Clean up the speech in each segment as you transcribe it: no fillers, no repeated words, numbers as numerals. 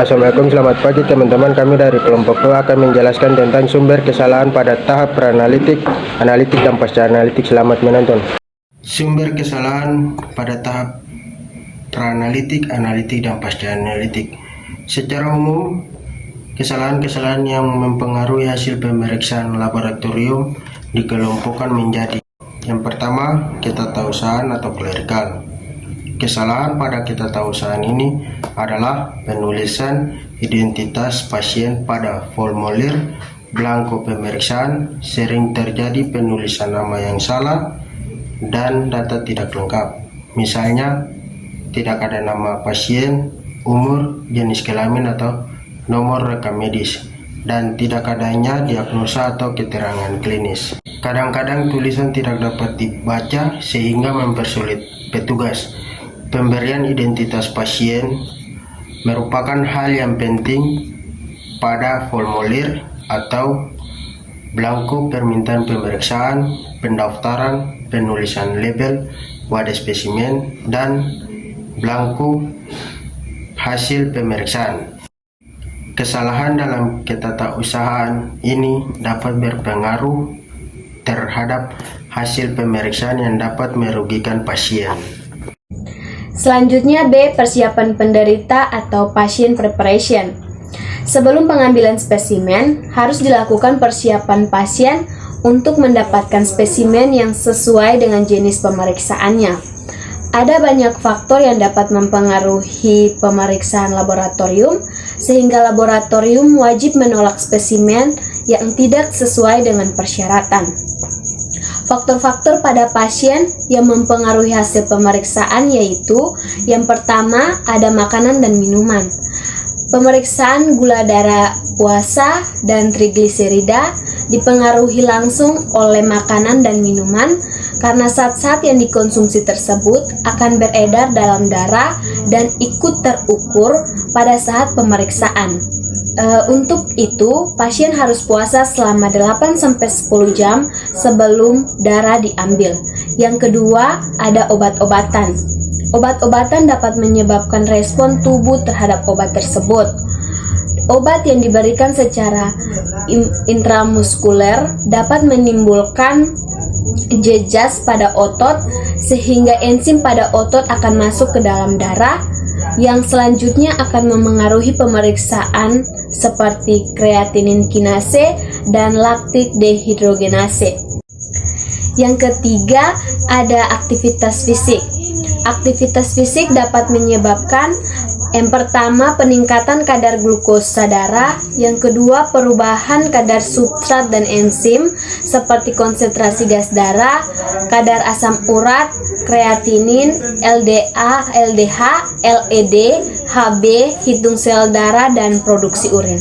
Assalamualaikum, selamat pagi teman-teman. Kami dari kelompok 2 akan menjelaskan tentang sumber kesalahan pada tahap preanalitik, analitik, dan pasca analitik. Selamat menonton. Sumber kesalahan pada tahap preanalitik, analitik, dan pasca analitik. Secara umum, kesalahan-kesalahan yang mempengaruhi hasil pemeriksaan laboratorium dikelompokkan menjadi: yang pertama, ketidaktahuan atau klerikal. Kesalahan pada ketidaktahuan ini adalah penulisan identitas pasien pada formulir blanko pemeriksaan. Sering terjadi penulisan nama yang salah dan data tidak lengkap. Misalnya, tidak ada nama pasien, umur, jenis kelamin atau nomor rekam medis, dan tidak adanya diagnosa atau keterangan klinis. Kadang-kadang tulisan tidak dapat dibaca sehingga mempersulit petugas. Pemberian identitas pasien merupakan hal yang penting pada formulir atau blanko permintaan pemeriksaan, pendaftaran, penulisan label, wadah spesimen, dan blanko hasil pemeriksaan. Kesalahan dalam ketidaktahuan ini dapat berpengaruh terhadap hasil pemeriksaan yang dapat merugikan pasien. Selanjutnya B. Persiapan penderita atau patient preparation. Sebelum pengambilan spesimen, harus dilakukan persiapan pasien untuk mendapatkan spesimen yang sesuai dengan jenis pemeriksaannya. Ada banyak faktor yang dapat mempengaruhi pemeriksaan laboratorium, sehingga laboratorium wajib menolak spesimen yang tidak sesuai dengan persyaratan. Faktor-faktor pada pasien yang mempengaruhi hasil pemeriksaan yaitu: yang pertama, ada makanan dan minuman. Pemeriksaan gula darah, puasa, dan trigliserida dipengaruhi langsung oleh makanan dan minuman, karena zat-zat yang dikonsumsi tersebut akan beredar dalam darah dan ikut terukur pada saat pemeriksaan. Untuk itu, pasien harus puasa selama 8-10 jam sebelum darah diambil. Yang kedua, ada obat-obatan. Obat-obatan dapat menyebabkan respon tubuh terhadap obat tersebut. Obat yang diberikan secara intramuskuler dapat menimbulkan jejas pada otot, sehingga enzim pada otot akan masuk ke dalam darah, yang selanjutnya akan memengaruhi pemeriksaan seperti kreatinin kinase dan laktik dehidrogenase. Yang ketiga, ada aktivitas fisik. Aktivitas fisik dapat menyebabkan: yang pertama, peningkatan kadar glukosa darah. Yang kedua, perubahan kadar substrat dan enzim seperti konsentrasi gas darah, kadar asam urat, kreatinin, LDA, LDH, LED, HB, hitung sel darah, dan produksi urin.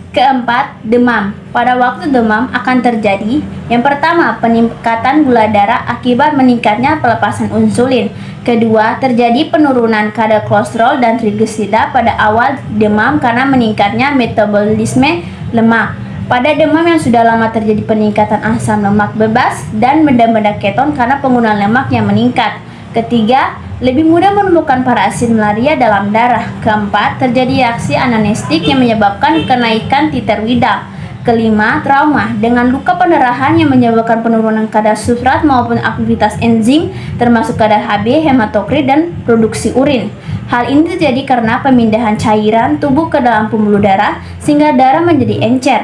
Keempat, demam. Pada waktu demam akan terjadi: yang pertama, peningkatan gula darah akibat meningkatnya pelepasan insulin. Kedua, terjadi penurunan kadar kolesterol dan trigliserida pada awal demam karena meningkatnya metabolisme lemak. Pada demam yang sudah lama terjadi peningkatan asam lemak bebas dan benda-benda keton karena penggunaan lemak yang meningkat. Ketiga, lebih mudah menemukan parasit malaria dalam darah. Keempat, terjadi reaksi anamnestik yang menyebabkan kenaikan titer widal. Kelima, trauma dengan luka pendarahan yang menyebabkan penurunan kadar substrat maupun aktivitas enzim termasuk kadar HB, hematokrit, dan produksi urin. Hal ini terjadi karena pemindahan cairan tubuh ke dalam pembuluh darah sehingga darah menjadi encer.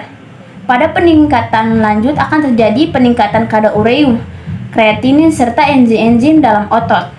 Pada peningkatan lanjut akan terjadi peningkatan kadar ureum, kreatinin, serta enzim-enzim dalam otot.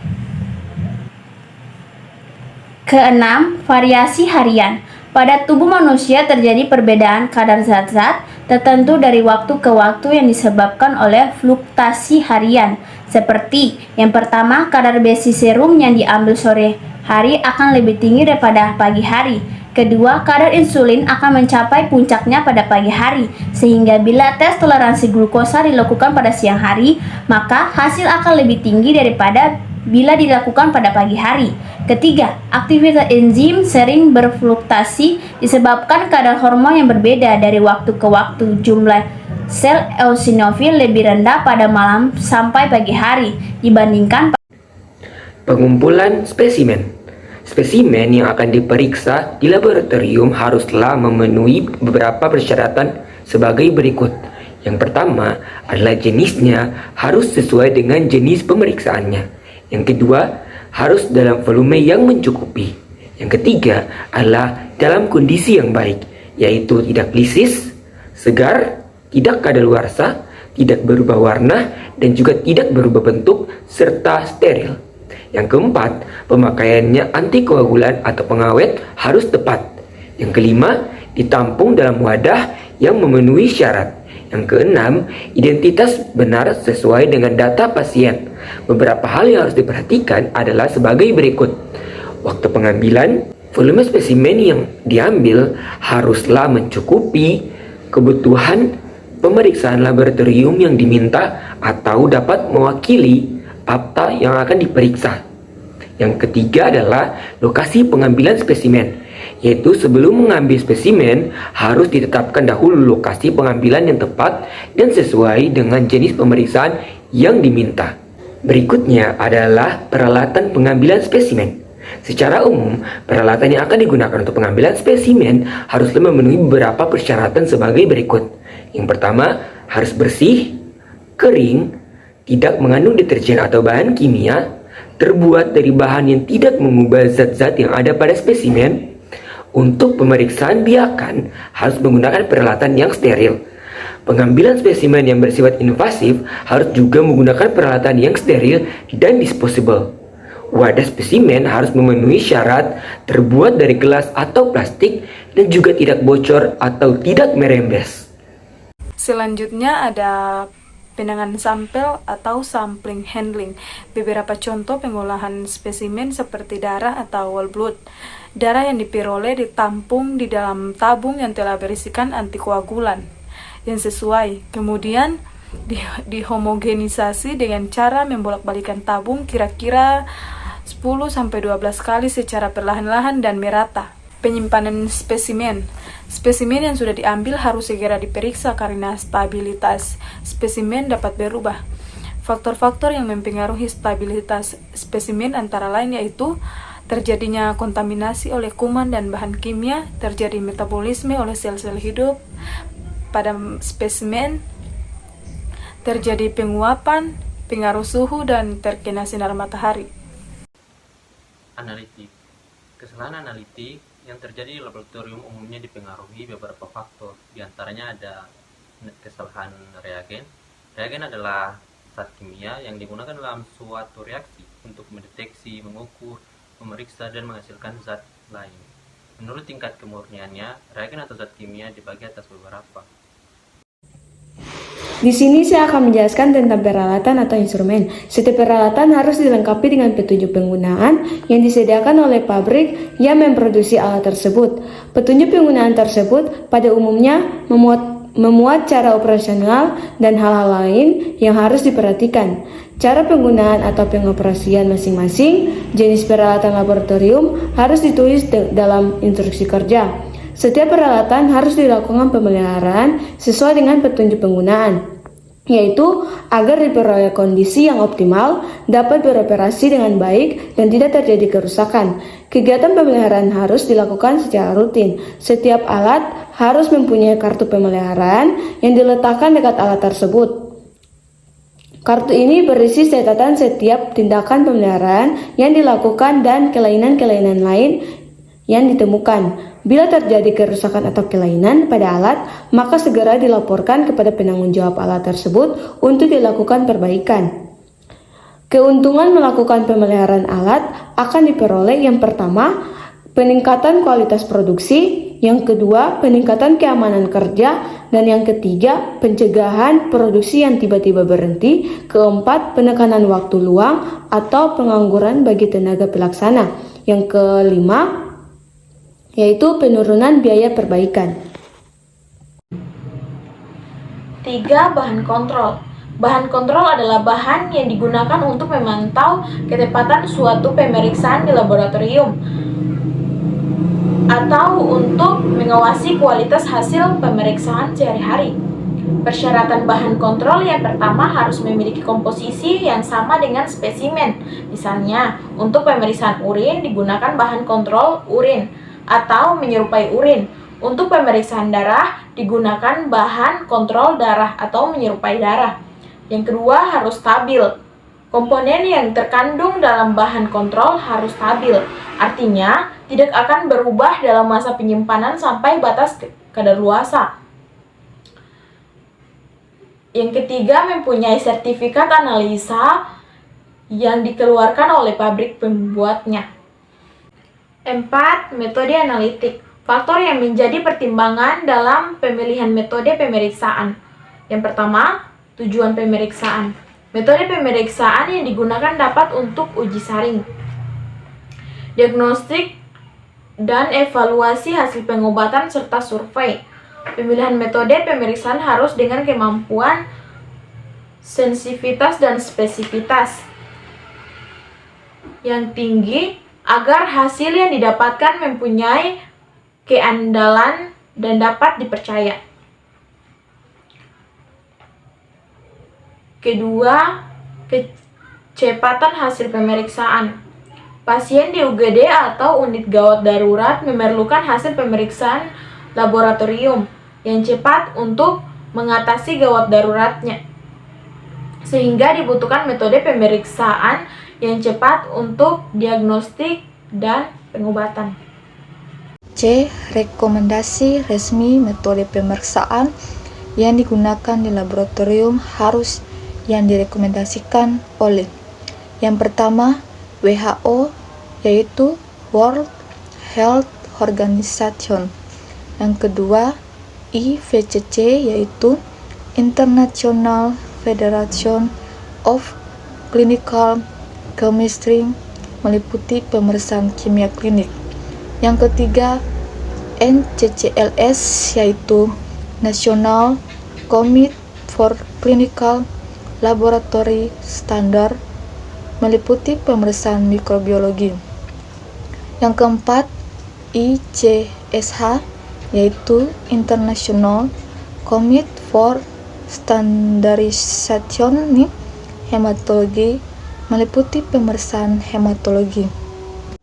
Keenam, variasi harian. Pada tubuh manusia terjadi perbedaan kadar zat-zat tertentu dari waktu ke waktu yang disebabkan oleh fluktuasi harian. Seperti yang pertama, kadar besi serum yang diambil sore hari akan lebih tinggi daripada pagi hari. Kedua, kadar insulin akan mencapai puncaknya pada pagi hari, sehingga bila tes toleransi glukosa dilakukan pada siang hari, maka hasil akan lebih tinggi daripada bila dilakukan pada pagi hari. Ketiga, aktivitas enzim sering berfluktuasi disebabkan kadar hormon yang berbeda dari waktu ke waktu. Jumlah sel eosinofil lebih rendah pada malam sampai pagi hari dibandingkan pengumpulan spesimen. Spesimen yang akan diperiksa di laboratorium haruslah memenuhi beberapa persyaratan sebagai berikut. Yang pertama adalah jenisnya harus sesuai dengan jenis pemeriksaannya. Yang kedua, harus dalam volume yang mencukupi. Yang ketiga adalah dalam kondisi yang baik, yaitu tidak lisis, segar, tidak kadaluarsa, tidak berubah warna, dan juga tidak berubah bentuk, serta steril. Yang keempat, pemakaiannya antikoagulan atau pengawet harus tepat. Yang kelima, ditampung dalam wadah yang memenuhi syarat. Yang keenam, identitas benar sesuai dengan data pasien. Beberapa hal yang harus diperhatikan adalah sebagai berikut. Waktu pengambilan, volume spesimen yang diambil haruslah mencukupi kebutuhan pemeriksaan laboratorium yang diminta atau dapat mewakili apa yang akan diperiksa. Yang ketiga adalah lokasi pengambilan spesimen, yaitu sebelum mengambil spesimen harus ditetapkan dahulu lokasi pengambilan yang tepat dan sesuai dengan jenis pemeriksaan yang diminta. Berikutnya adalah peralatan pengambilan spesimen. Secara umum, peralatan yang akan digunakan untuk pengambilan spesimen haruslah memenuhi beberapa persyaratan sebagai berikut. Yang pertama, harus bersih, kering, tidak mengandung deterjen atau bahan kimia, terbuat dari bahan yang tidak mengubah zat-zat yang ada pada spesimen. Untuk pemeriksaan biakan harus menggunakan peralatan yang steril. Pengambilan spesimen yang bersifat invasif harus juga menggunakan peralatan yang steril dan disposable. Wadah spesimen harus memenuhi syarat terbuat dari gelas atau plastik dan juga tidak bocor atau tidak merembes. Selanjutnya ada penanganan sampel atau sampling handling. Beberapa contoh pengolahan spesimen seperti darah atau whole blood. Darah yang diperoleh ditampung di dalam tabung yang telah berisikan antikoagulan yang sesuai. Kemudian dihomogenisasi dengan cara membolak-balikan tabung kira-kira 10-12 kali secara perlahan-lahan dan merata. Penyimpanan spesimen. Spesimen yang sudah diambil harus segera diperiksa karena stabilitas spesimen dapat berubah. Faktor-faktor yang mempengaruhi stabilitas spesimen antara lain yaitu terjadinya kontaminasi oleh kuman dan bahan kimia, terjadi metabolisme oleh sel-sel hidup pada spesimen, terjadi penguapan, pengaruh suhu, dan terkena sinar matahari. Analitik. Kesalahan analitik yang terjadi di laboratorium umumnya dipengaruhi beberapa faktor. Di antaranya ada kesalahan reagen. Reagen adalah zat kimia yang digunakan dalam suatu reaksi untuk mendeteksi, mengukur, memeriksa, dan menghasilkan zat lain. Menurut tingkat kemurniannya, reagen atau zat kimia dibagi atas beberapa. Di sini saya akan menjelaskan tentang peralatan atau instrumen. Setiap peralatan harus dilengkapi dengan petunjuk penggunaan yang disediakan oleh pabrik yang memproduksi alat tersebut. Petunjuk penggunaan tersebut pada umumnya memuat cara operasional dan hal-hal lain yang harus diperhatikan. Cara penggunaan atau pengoperasian masing-masing jenis peralatan laboratorium harus ditulis dalam instruksi kerja. Setiap peralatan harus dilakukan pemeliharaan sesuai dengan petunjuk penggunaan, yaitu agar diperoleh kondisi yang optimal, dapat beroperasi dengan baik, dan tidak terjadi kerusakan. Kegiatan pemeliharaan harus dilakukan secara rutin. Setiap alat harus mempunyai kartu pemeliharaan yang diletakkan dekat alat tersebut. Kartu ini berisi catatan setiap tindakan pemeliharaan yang dilakukan dan kelainan-kelainan lain yang ditemukan. Bila terjadi kerusakan atau kelainan pada alat, maka segera dilaporkan kepada penanggung jawab alat tersebut untuk dilakukan perbaikan. Keuntungan melakukan pemeliharaan alat akan diperoleh yang pertama, peningkatan kualitas produksi, yang kedua, peningkatan keamanan kerja, dan yang ketiga, pencegahan produksi yang tiba-tiba berhenti, keempat, penekanan waktu luang atau pengangguran bagi tenaga pelaksana, yang kelima, yaitu penurunan biaya perbaikan. 3. Bahan kontrol. Bahan kontrol adalah bahan yang digunakan untuk memantau ketepatan suatu pemeriksaan di laboratorium atau untuk mengawasi kualitas hasil pemeriksaan sehari-hari. Persyaratan bahan kontrol yang pertama harus memiliki komposisi yang sama dengan spesimen. Misalnya, untuk pemeriksaan urin digunakan bahan kontrol urin atau menyerupai urin. Untuk pemeriksaan darah digunakan bahan kontrol darah atau menyerupai darah. Yang kedua, harus stabil. Komponen yang terkandung dalam bahan kontrol harus stabil. Artinya, tidak akan berubah dalam masa penyimpanan sampai batas kadaluarsa. Yang ketiga, mempunyai sertifikat analisa yang dikeluarkan oleh pabrik pembuatnya. 4. Metode analitik. Faktor yang menjadi pertimbangan dalam pemilihan metode pemeriksaan. Yang pertama, tujuan pemeriksaan. Metode pemeriksaan yang digunakan dapat untuk uji saring, diagnostik, dan evaluasi hasil pengobatan serta survei. Pemilihan metode pemeriksaan harus dengan kemampuan sensitivitas dan spesifitas yang tinggi agar hasil yang didapatkan mempunyai keandalan dan dapat dipercaya. Kedua, kecepatan hasil pemeriksaan. Pasien di UGD atau unit gawat darurat memerlukan hasil pemeriksaan laboratorium yang cepat untuk mengatasi gawat daruratnya, sehingga dibutuhkan metode pemeriksaan yang cepat untuk diagnostik dan pengobatan. C. Rekomendasi resmi metode pemeriksaan yang digunakan di laboratorium harus yang direkomendasikan oleh yang pertama WHO, yaitu World Health Organization. Yang kedua IVCC, yaitu International Federation of Clinical Chemistry, meliputi pemeriksaan kimia klinik. Yang ketiga NCCLS, yaitu National Committee for Clinical Laboratory Standard, meliputi pemeriksaan mikrobiologi. Yang keempat ICSH, yaitu International Committee for Standardization Hematology, meliputi pemeriksaan hematologi.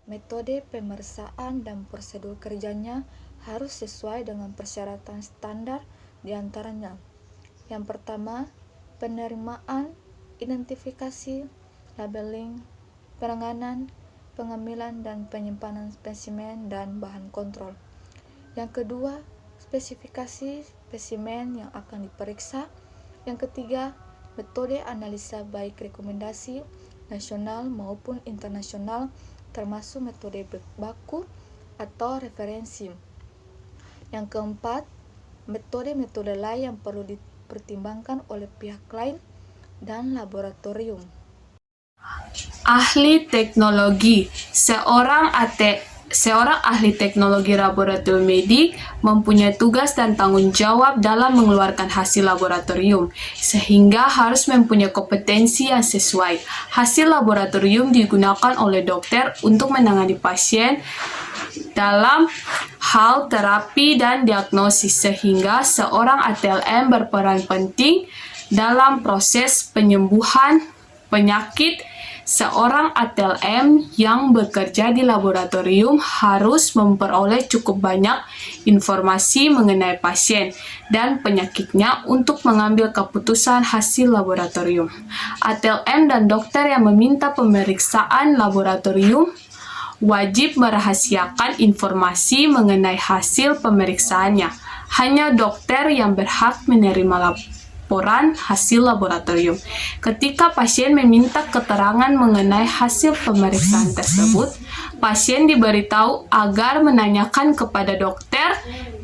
Metode pemeriksaan dan prosedur kerjanya harus sesuai dengan persyaratan standar diantaranya. Yang pertama, penerimaan, identifikasi, labeling, penanganan, pengambilan dan penyimpanan spesimen dan bahan kontrol. Yang kedua, spesifikasi spesimen yang akan diperiksa. Yang ketiga, metode analisa baik rekomendasi nasional maupun internasional, termasuk metode baku atau referensi. Yang keempat, metode-metode lain yang perlu dipertimbangkan oleh pihak lain dan laboratorium. Ahli teknologi. Seorang ahli teknologi laboratorium medik mempunyai tugas dan tanggung jawab dalam mengeluarkan hasil laboratorium, sehingga harus mempunyai kompetensi yang sesuai. Hasil laboratorium digunakan oleh dokter untuk menangani pasien dalam hal terapi dan diagnosis, sehingga seorang ATLM berperan penting dalam proses penyembuhan penyakit. Seorang ATLM yang bekerja di laboratorium harus memperoleh cukup banyak informasi mengenai pasien dan penyakitnya untuk mengambil keputusan hasil laboratorium. ATLM dan dokter yang meminta pemeriksaan laboratorium wajib merahasiakan informasi mengenai hasil pemeriksaannya. Hanya dokter yang berhak menerima laporan hasil laboratorium. Ketika pasien meminta keterangan mengenai hasil pemeriksaan tersebut, pasien diberitahu agar menanyakan kepada dokter.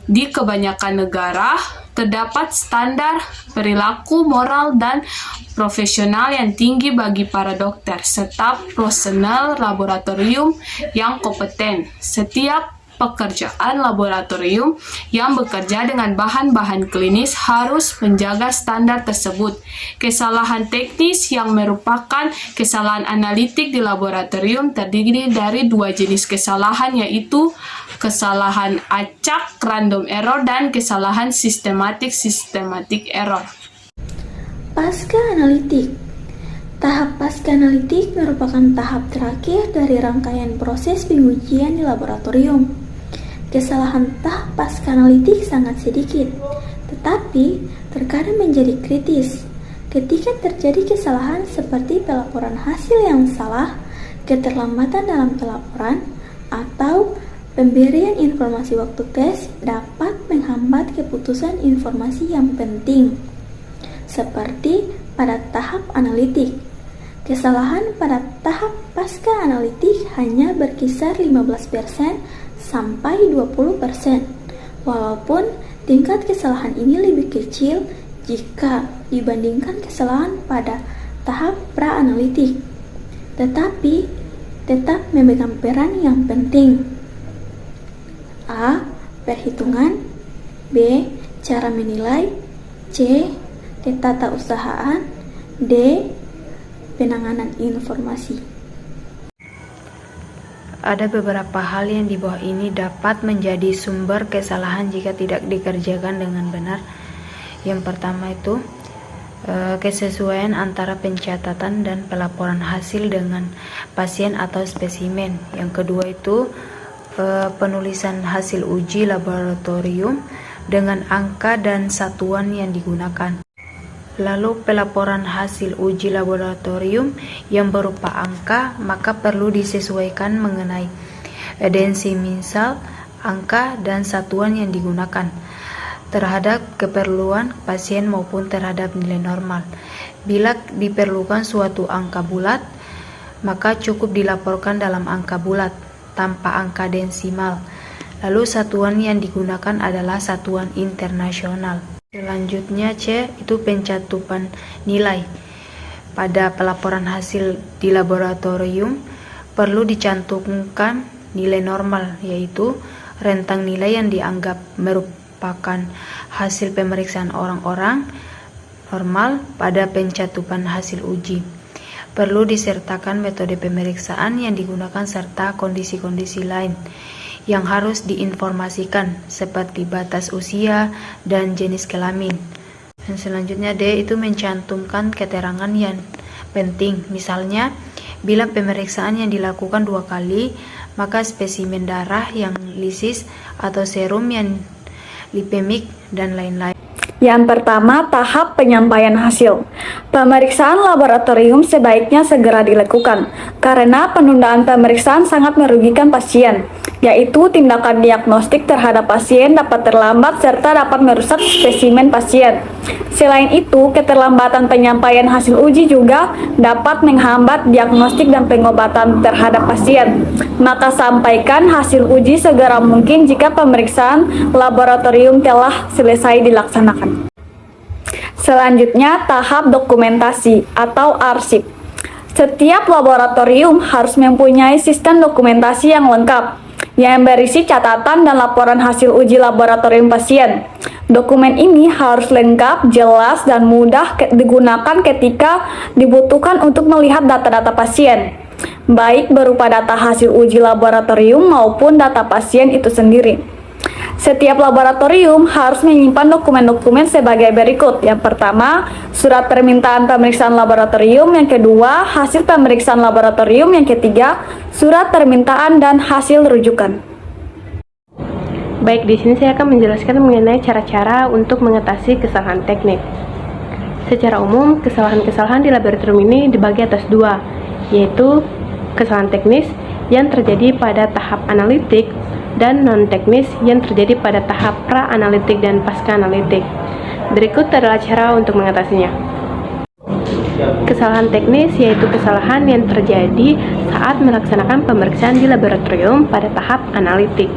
Di kebanyakan negara, terdapat standar perilaku moral dan profesional yang tinggi bagi para dokter serta personel laboratorium yang kompeten. Setiap pekerjaan laboratorium yang bekerja dengan bahan-bahan klinis harus menjaga standar tersebut. Kesalahan teknis yang merupakan kesalahan analitik di laboratorium terdiri dari dua jenis kesalahan, yaitu kesalahan acak random error, dan kesalahan sistematik error. Pasca analitik. Tahap pasca analitik merupakan tahap terakhir dari rangkaian proses pengujian di laboratorium. Kesalahan tahap pasca analitik sangat sedikit, tetapi terkadang menjadi kritis. Ketika terjadi kesalahan seperti pelaporan hasil yang salah, keterlambatan dalam pelaporan, atau pemberian informasi waktu tes dapat menghambat keputusan informasi yang penting. Seperti pada tahap analitik, kesalahan pada tahap pasca analitik hanya berkisar 15% sampai 20%, walaupun tingkat kesalahan ini lebih kecil jika dibandingkan kesalahan pada tahap pra-analitik, tetapi tetap memegang peran yang penting. A. Perhitungan. B. Cara menilai. C. Ketatausahaan. D. Penanganan informasi. Ada beberapa hal yang di bawah ini dapat menjadi sumber kesalahan jika tidak dikerjakan dengan benar. Yang pertama itu kesesuaian antara pencatatan dan pelaporan hasil dengan pasien atau spesimen. Yang kedua itu penulisan hasil uji laboratorium dengan angka dan satuan yang digunakan. Lalu pelaporan hasil uji laboratorium yang berupa angka maka perlu disesuaikan mengenai desimisal, angka dan satuan yang digunakan terhadap keperluan pasien maupun terhadap nilai normal. Bila diperlukan suatu angka bulat, maka cukup dilaporkan dalam angka bulat tanpa angka desimal. Lalu satuan yang digunakan adalah satuan internasional. Selanjutnya C, itu pencatupan nilai. Pada pelaporan hasil di laboratorium perlu dicantumkan nilai normal, yaitu rentang nilai yang dianggap merupakan hasil pemeriksaan orang-orang normal pada pencatupan hasil uji. Perlu disertakan metode pemeriksaan yang digunakan serta kondisi-kondisi lain yang harus diinformasikan seperti batas usia dan jenis kelamin. Dan selanjutnya D, itu mencantumkan keterangan yang penting. Misalnya, bila pemeriksaan yang dilakukan 2 kali, maka spesimen darah yang lisis atau serum yang lipemik dan lain-lain. Yang pertama, tahap penyampaian hasil. Pemeriksaan laboratorium sebaiknya segera dilakukan, karena penundaan pemeriksaan sangat merugikan pasien, yaitu tindakan diagnostik terhadap pasien dapat terlambat serta dapat merusak spesimen pasien. Selain itu, keterlambatan penyampaian hasil uji juga dapat menghambat diagnostik dan pengobatan terhadap pasien. Maka sampaikan hasil uji segera mungkin jika pemeriksaan laboratorium telah selesai dilaksanakan. Selanjutnya, tahap dokumentasi atau arsip. Setiap laboratorium harus mempunyai sistem dokumentasi yang lengkap, yang berisi catatan dan laporan hasil uji laboratorium pasien. Dokumen ini harus lengkap, jelas, dan mudah digunakan ketika dibutuhkan untuk melihat data-data pasien, baik berupa data hasil uji laboratorium maupun data pasien itu sendiri. Setiap laboratorium harus menyimpan dokumen-dokumen sebagai berikut. Yang pertama, surat permintaan pemeriksaan laboratorium. Yang kedua, hasil pemeriksaan laboratorium. Yang ketiga, surat permintaan dan hasil rujukan. Baik, di sini saya akan menjelaskan mengenai cara-cara untuk mengatasi kesalahan teknik. Secara umum, kesalahan-kesalahan di laboratorium ini dibagi atas 2, yaitu kesalahan teknis yang terjadi pada tahap analitik dan non-teknis yang terjadi pada tahap pra-analitik dan pasca-analitik. Berikut adalah cara untuk mengatasinya. Kesalahan teknis yaitu kesalahan yang terjadi saat melaksanakan pemeriksaan di laboratorium pada tahap analitik.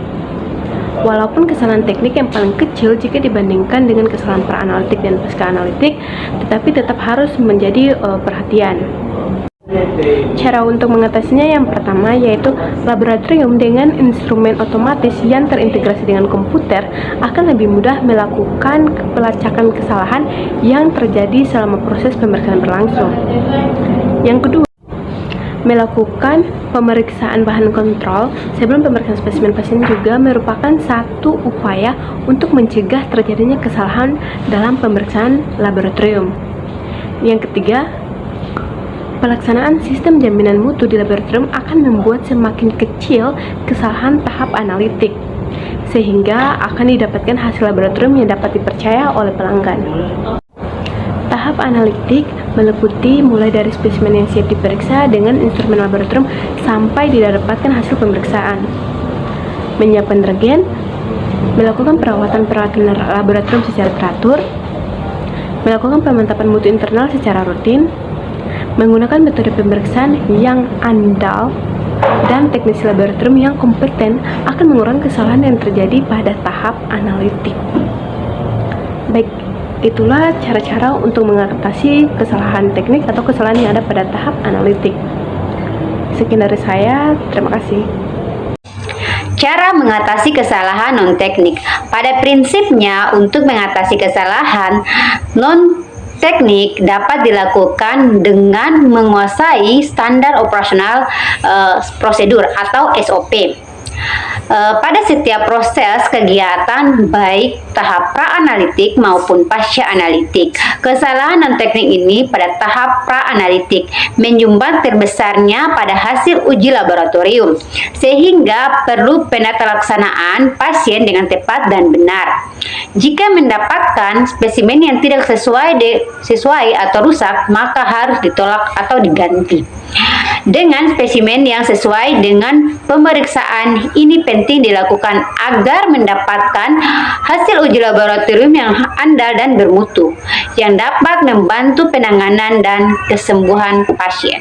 Walaupun kesalahan teknik yang paling kecil jika dibandingkan dengan kesalahan pra-analitik dan pasca-analitik, tetapi tetap harus menjadi perhatian. Cara untuk mengatasinya yang pertama yaitu laboratorium dengan instrumen otomatis yang terintegrasi dengan komputer akan lebih mudah melakukan pelacakan kesalahan yang terjadi selama proses pemeriksaan berlangsung. Yang kedua, Melakukan pemeriksaan bahan kontrol sebelum pemeriksaan spesimen pasien juga merupakan satu upaya untuk mencegah terjadinya kesalahan dalam pemeriksaan laboratorium. Yang ketiga, pelaksanaan sistem jaminan mutu di laboratorium akan membuat semakin kecil kesalahan tahap analitik, sehingga akan didapatkan hasil laboratorium yang dapat dipercaya oleh pelanggan. Tahap analitik meliputi mulai dari spesimen yang siap diperiksa dengan instrumen laboratorium sampai didapatkan hasil pemeriksaan. Menyiapkan reagen, melakukan perawatan peralatan laboratorium secara teratur, melakukan pemantapan mutu internal secara rutin, menggunakan metode pemeriksaan yang andal, dan teknisi laboratorium yang kompeten akan mengurangi kesalahan yang terjadi pada tahap analitik. Baik, itulah cara-cara untuk mengatasi kesalahan teknik atau kesalahan yang ada pada tahap analitik. Sekian dari saya, terima kasih. Cara mengatasi kesalahan non-teknik. Pada prinsipnya, untuk mengatasi kesalahan non-teknik dapat dilakukan dengan menguasai standar operasional prosedur atau SOP. Pada setiap proses kegiatan baik tahap pra-analitik maupun pasca analitik, kesalahan non-teknik ini pada tahap pra-analitik menyumbang terbesarnya pada hasil uji laboratorium, sehingga perlu penata-laksanaan pasien dengan tepat dan benar. Jika mendapatkan spesimen yang tidak sesuai atau rusak, maka harus ditolak atau diganti dengan spesimen yang sesuai dengan pemeriksaan. Ini penting dilakukan agar mendapatkan hasil uji laboratorium yang andal dan bermutu yang dapat membantu penanganan dan kesembuhan pasien.